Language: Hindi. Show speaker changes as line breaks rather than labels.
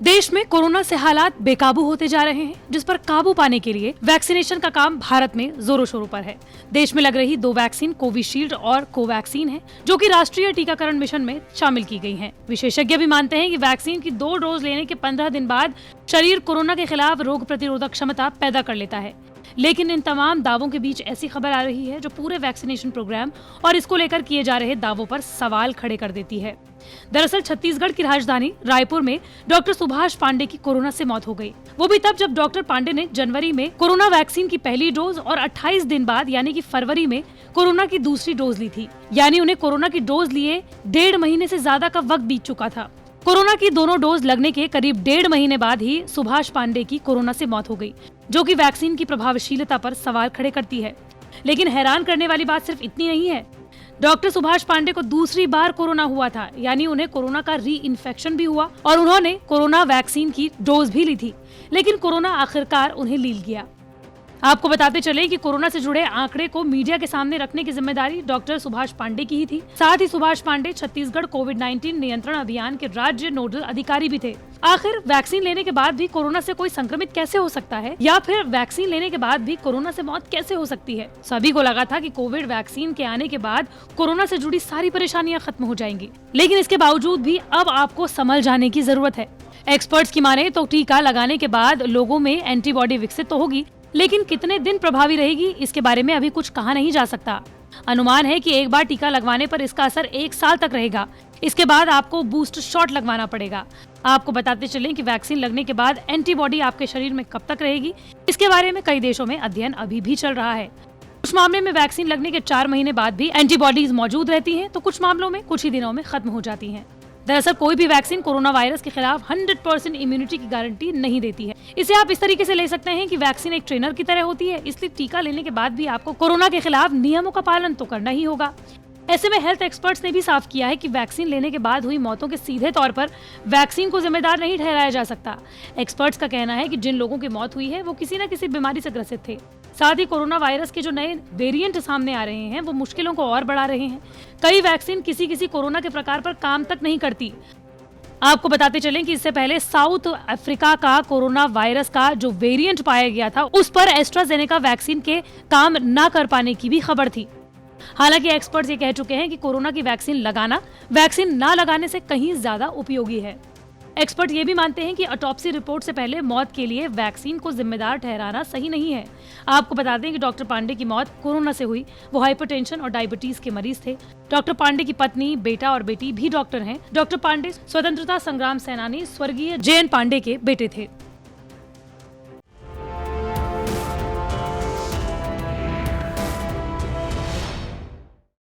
देश में कोरोना से हालात बेकाबू होते जा रहे हैं, जिस पर काबू पाने के लिए वैक्सीनेशन का काम भारत में जोरों शोरों पर है। देश में लग रही 2 वैक्सीन कोविशील्ड और कोवैक्सीन है, जो कि राष्ट्रीय टीकाकरण मिशन में शामिल की गई हैं। विशेषज्ञ भी मानते हैं कि वैक्सीन की 2 डोज लेने के 15 दिन बाद शरीर कोरोना के खिलाफ रोग प्रतिरोधक क्षमता पैदा कर लेता है। लेकिन इन तमाम दावों के बीच ऐसी खबर आ रही है जो पूरे वैक्सीनेशन प्रोग्राम और इसको लेकर किए जा रहे दावों पर सवाल खड़े कर देती है। दरअसल छत्तीसगढ़ की राजधानी रायपुर में डॉक्टर सुभाष पांडे की कोरोना से मौत हो गई। वो भी तब जब डॉक्टर पांडे ने जनवरी में कोरोना वैक्सीन की पहली डोज और 28 दिन बाद यानी कि फरवरी में कोरोना की दूसरी डोज ली थी। यानी उन्हें कोरोना की डोज लिए 1.5 महीने से ज्यादा का वक्त बीत चुका था। कोरोना की दोनों डोज लगने के करीब 1.5 महीने बाद ही सुभाष पांडे की कोरोना से मौत हो गई, जो कि वैक्सीन की प्रभावशीलता पर सवाल खड़े करती है। लेकिन हैरान करने वाली बात सिर्फ इतनी नहीं है। डॉक्टर सुभाष पांडे को दूसरी बार कोरोना हुआ था, यानी उन्हें कोरोना का री इन्फेक्शन भी हुआ और उन्होंने कोरोना वैक्सीन की डोज भी ली थी, लेकिन कोरोना आखिरकार उन्हें लील गया। आपको बताते चले कि कोरोना से जुड़े आंकड़े को मीडिया के सामने रखने की जिम्मेदारी डॉक्टर सुभाष पांडे की ही थी। साथ ही सुभाष पांडे छत्तीसगढ़ कोविड-19 नियंत्रण अभियान के राज्य नोडल अधिकारी भी थे। आखिर वैक्सीन लेने के बाद भी कोरोना से कोई संक्रमित कैसे हो सकता है, या फिर वैक्सीन लेने के बाद भी कोरोना से मौत कैसे हो सकती है? सभी को लगा था कि कोविड वैक्सीन के आने के बाद कोरोना से जुड़ी सारी परेशानियां खत्म हो जाएंगी, लेकिन इसके बावजूद भी अब आपको संभल जाने की जरूरत है। एक्सपर्ट्स की माने तो टीका लगाने के बाद लोगों में एंटीबॉडी विकसित तो होगी, लेकिन कितने दिन प्रभावी रहेगी इसके बारे में अभी कुछ कहा नहीं जा सकता। अनुमान है कि एक बार टीका लगवाने पर इसका असर 1 साल तक रहेगा। इसके बाद आपको बूस्ट शॉट लगवाना पड़ेगा। आपको बताते चलें कि वैक्सीन लगने के बाद एंटीबॉडी आपके शरीर में कब तक रहेगी, इसके बारे में कई देशों में अध्ययन अभी भी चल रहा है। कुछ मामले में वैक्सीन लगने के 4 महीने बाद भी एंटीबॉडीज मौजूद रहती हैं, तो कुछ मामलों में कुछ ही दिनों में खत्म हो जाती हैं। दरअसल कोई भी वैक्सीन कोरोना वायरस के खिलाफ 100% इम्यूनिटी की गारंटी नहीं देती है। इसे आप इस तरीके से ले सकते हैं कि वैक्सीन एक ट्रेनर की तरह होती है, इसलिए टीका लेने के बाद भी आपको कोरोना के खिलाफ नियमों का पालन तो करना ही होगा। ऐसे में हेल्थ एक्सपर्ट्स ने भी साफ किया है कि वैक्सीन लेने के बाद हुई मौतों के सीधे तौर पर वैक्सीन को जिम्मेदार नहीं ठहराया जा सकता। एक्सपर्ट्स का कहना है कि जिन लोगों की मौत हुई है वो किसी न किसी बीमारी से ग्रसित थे। साथ ही कोरोना वायरस के जो नए वेरिएंट सामने आ रहे हैं वो मुश्किलों को और बढ़ा रहे हैं। कई वैक्सीन किसी कोरोना के प्रकार पर काम तक नहीं करती। आपको बताते चलें कि इससे पहले साउथ अफ्रीका का कोरोना वायरस का जो वेरिएंट पाया गया था, उस पर एस्ट्राजेनेका वैक्सीन के काम न कर पाने की भी खबर थी। हालांकि एक्सपर्ट्स ये कह चुके हैं कि कोरोना की वैक्सीन लगाना वैक्सीन ना लगाने से कहीं ज्यादा उपयोगी है। एक्सपर्ट ये भी मानते हैं कि ऑटोप्सी रिपोर्ट से पहले मौत के लिए वैक्सीन को जिम्मेदार ठहराना सही नहीं है। आपको बता दें कि डॉक्टर पांडे की मौत कोरोना से हुई। वो हाइपरटेंशन और डायबिटीज के मरीज थे। डॉक्टर पांडे की पत्नी, बेटा और बेटी भी डॉक्टर हैं। डॉक्टर पांडे स्वतंत्रता संग्राम सेनानी स्वर्गीय JN पांडे के बेटे थे।